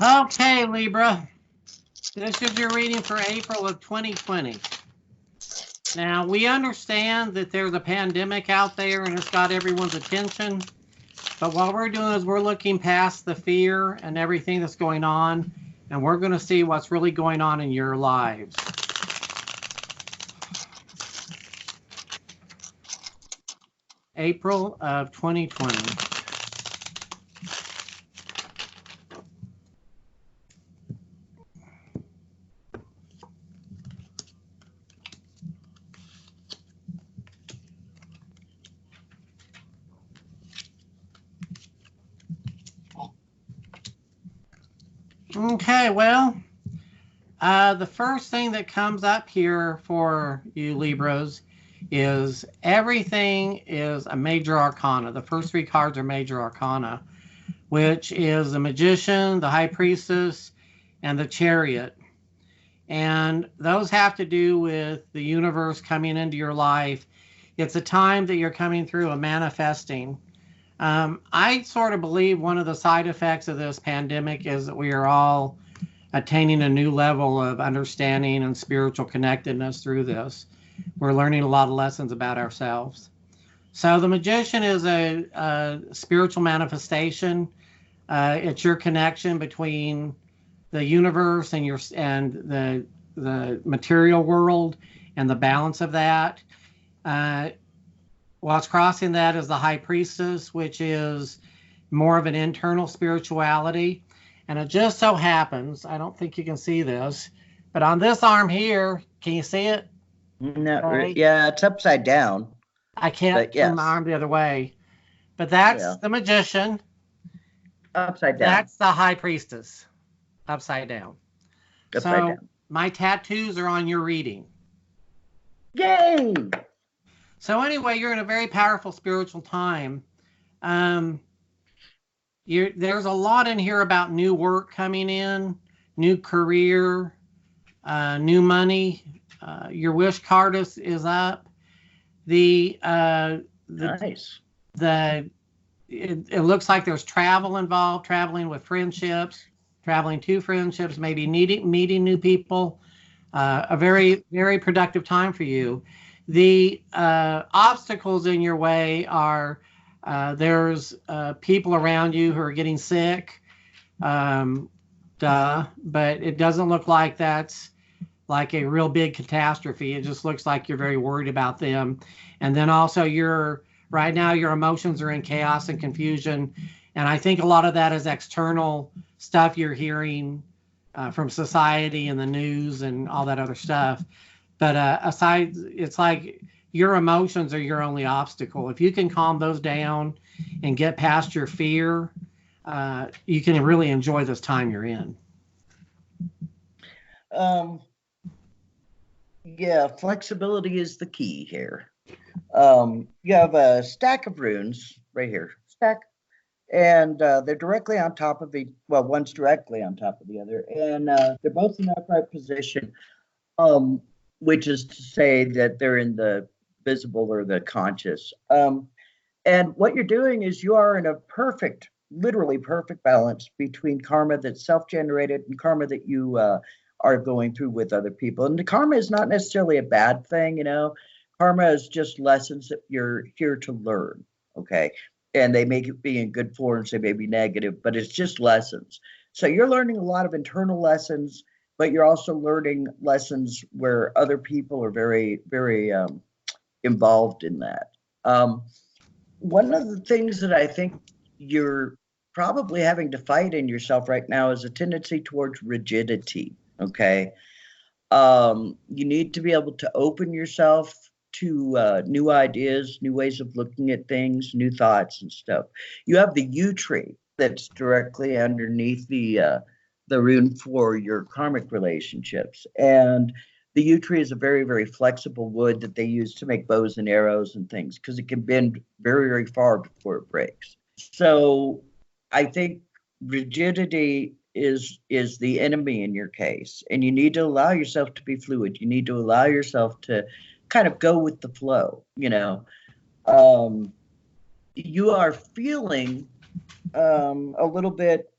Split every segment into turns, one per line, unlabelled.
Okay, Libra. This is your reading for April of 2020. Now, we understand that there's a pandemic out there and it's got everyone's attention. But what we're doing is we're looking past the fear and everything that's going on, and we're going to see what's really going on in your lives. April of 2020. Okay, well, the first thing that comes up here for you Libras is everything is a major arcana. The first three cards are major arcana, which is the Magician, the High Priestess, and the Chariot. And those have to do with the universe coming into your life. It's a time that you're coming through a manifesting. I sort of believe one of the side effects of this pandemic is that we are all attaining a new level of understanding and spiritual connectedness through this. We're learning a lot of lessons about ourselves. So the Magician is a spiritual manifestation. It's your connection between the universe and the material world and the balance of that. What's crossing that is the High Priestess, which is more of an internal spirituality. And it just so happens, I don't think you can see this, but on this arm here, can you see it?
No, right? Yeah, it's upside down.
I can't turn my arm the other way. But that's the Magician.
Upside down.
That's the High Priestess. Upside down.
Upside down.
My tattoos are on your reading.
Yay!
So anyway, you're in a very powerful spiritual time. There's a lot in here about new work coming in, new career, new money. Your wish card is up.
Nice.
It looks like there's travel involved, traveling with friendships, traveling to friendships, maybe meeting new people. A very, very productive time for you. The obstacles in your way are there's people around you who are getting sick, but it doesn't look like that's like a real big catastrophe. It just looks like you're very worried about them. And then also right now your emotions are in chaos and confusion. And I think a lot of that is external stuff you're hearing from society and the news and all that other stuff. But aside, it's like your emotions are your only obstacle. If you can calm those down and get past your fear, you can really enjoy this time you're in.
Yeah, flexibility is the key here. You have a stack of runes right here. Stack. And they're directly on top of one's directly on top of the other. And they're both in upright position. Which is to say that they're in the visible or the conscious. And what you're doing is you are in a literally perfect balance between karma that's self-generated and karma that you are going through with other people. And the karma is not necessarily a bad thing, Karma is just lessons that you're here to learn, okay? And they may be in good forms, they may be negative, but it's just lessons. So you're learning a lot of internal lessons, but you're also learning lessons where other people are very, very involved in that. One of the things that I think you're probably having to fight in yourself right now is a tendency towards rigidity, okay? You need to be able to open yourself to new ideas, new ways of looking at things, new thoughts and stuff. You have the yew tree that's directly underneath the rune for your karmic relationships. And the yew tree is a very, very flexible wood that they use to make bows and arrows and things because it can bend very, very far before it breaks. So I think rigidity is the enemy in your case. And you need to allow yourself to be fluid. You need to allow yourself to kind of go with the flow, You are feeling a little bit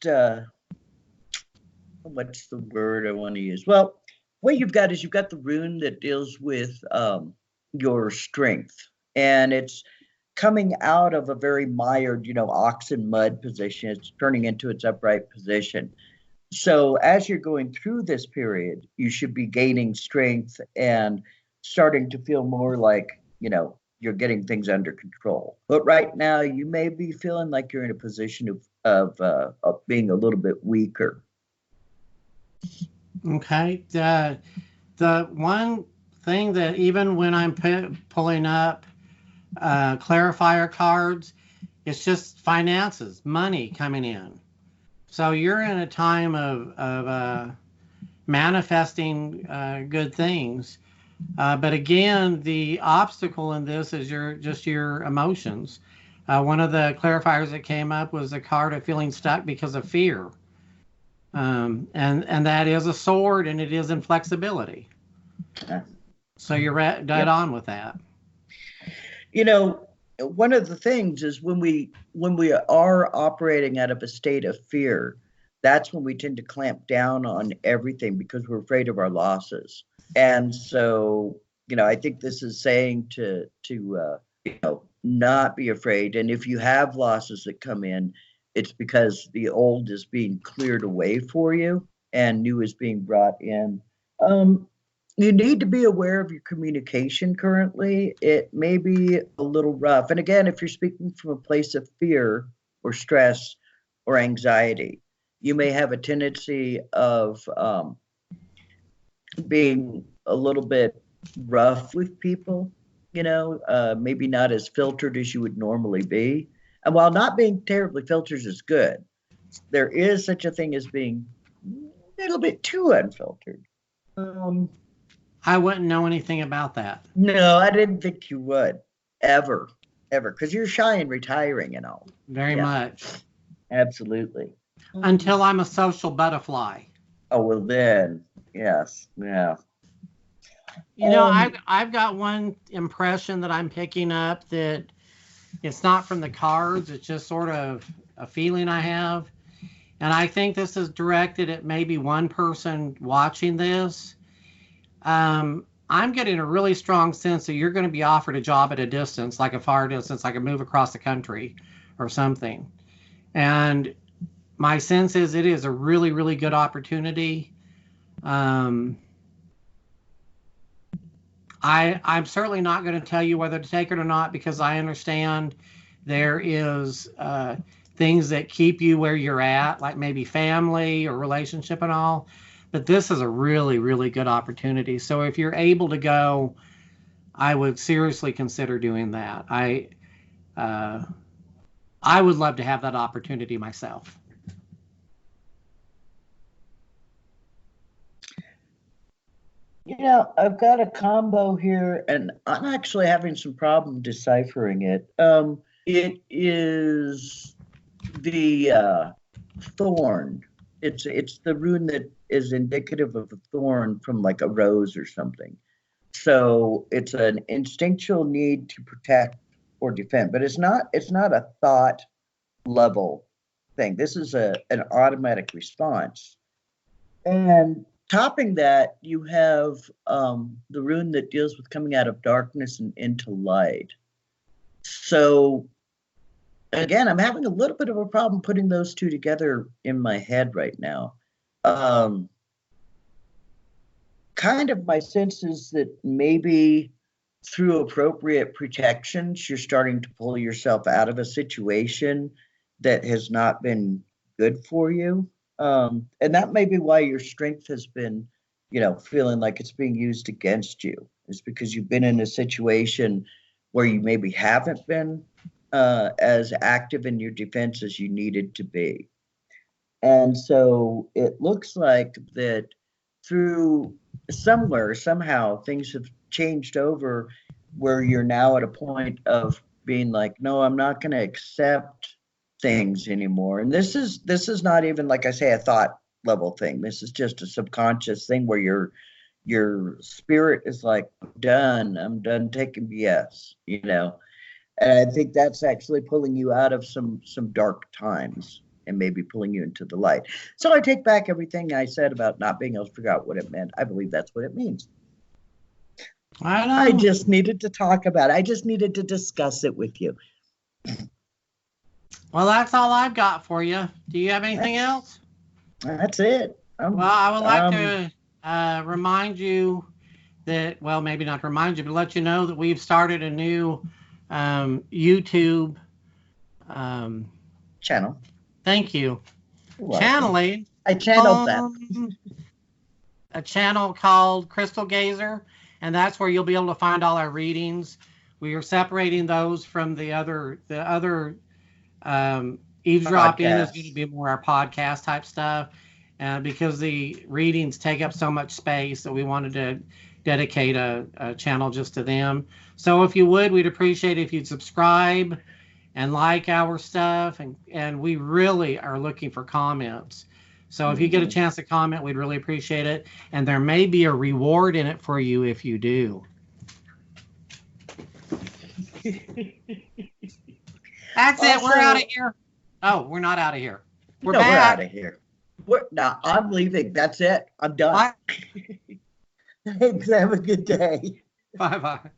what's the word I want to use? Well, what you've got is you've got the rune that deals with your strength, and it's coming out of a very mired, ox and mud position. It's turning into its upright position. So as you're going through this period, you should be gaining strength and starting to feel more like, you're getting things under control. But right now, you may be feeling like you're in a position of being a little bit weaker.
Okay. The one thing that even when I'm pulling up clarifier cards, it's just finances, money coming in. So you're in a time of manifesting good things. But again, the obstacle in this is your emotions. One of the clarifiers that came up was the card of feeling stuck because of fear. And that is a sword, and it is inflexibility. So you're dead on with that.
One of the things is when we are operating out of a state of fear, that's when we tend to clamp down on everything because we're afraid of our losses. And so, I think this is saying to not be afraid. And if you have losses that come in, it's because the old is being cleared away for you and new is being brought in. You need to be aware of your communication currently. It may be a little rough. And again, if you're speaking from a place of fear or stress or anxiety, you may have a tendency of being a little bit rough with people, maybe not as filtered as you would normally be. And while not being terribly filtered is good, there is such a thing as being a little bit too unfiltered.
I wouldn't know anything about that.
No, I didn't think you would ever, because you're shy and retiring and all.
Very much.
Absolutely.
Until I'm a social butterfly.
Oh, well then, yes, yeah.
I've got one impression that I'm picking up that it's not from the cards. It's just sort of a feeling I have. And I think this is directed at maybe one person watching this. I'm getting a really strong sense that you're going to be offered a job at a distance, like a far distance, like a move across the country or something. And my sense is it is a really, really good opportunity. I'm certainly not going to tell you whether to take it or not, because I understand there is things that keep you where you're at, like maybe family or relationship and all. But this is a really, really good opportunity. So if you're able to go, I would seriously consider doing that. I would love to have that opportunity myself.
I've got a combo here, and I'm actually having some problem deciphering it. It is the thorn. It's the rune that is indicative of a thorn from like a rose or something. So it's an instinctual need to protect or defend, but it's not a thought level thing. This is an automatic response. And topping that, you have the rune that deals with coming out of darkness and into light. So again, I'm having a little bit of a problem putting those two together in my head right now. Kind of my sense is that maybe through appropriate protections, you're starting to pull yourself out of a situation that has not been good for you. And that may be why your strength has been, feeling like it's being used against you. It's because you've been in a situation where you maybe haven't been as active in your defense as you needed to be. And so it looks like that through somehow things have changed over where you're now at a point of being like, no, I'm not going to accept things anymore. And this is not even, like I say, a thought level thing. This is just a subconscious thing where your spirit is like, I'm done taking BS, And I think that's actually pulling you out of some dark times. and maybe pulling you into the light. So I take back everything I said about not being able to figure out what it meant. I believe that's what it means. I just needed to talk about it. I just needed to discuss it with you.
Well, that's all I've got for you. Do you have anything else?
That's it.
Well, I would like to remind you that, well, maybe not remind you, but let you know that we've started a new YouTube
channel.
Thank you.
Channeling. I channeled that.
A channel called Crystal Gazer, and that's where you'll be able to find all our readings. We are separating those from the other Eavesdrop in is going to be more our podcast type stuff, because the readings take up so much space that we wanted to dedicate a channel just to them. So if you would, we'd appreciate if you'd subscribe and like our stuff, and we really are looking for comments. So if you get a chance to comment, we'd really appreciate it, and there may be a reward in it for you if you do. That's it. We're out of here. Oh, we're not out of here. We're back.
We're out of here. I'm leaving. That's it. I'm done. Thanks. Have a good day.
Bye-bye.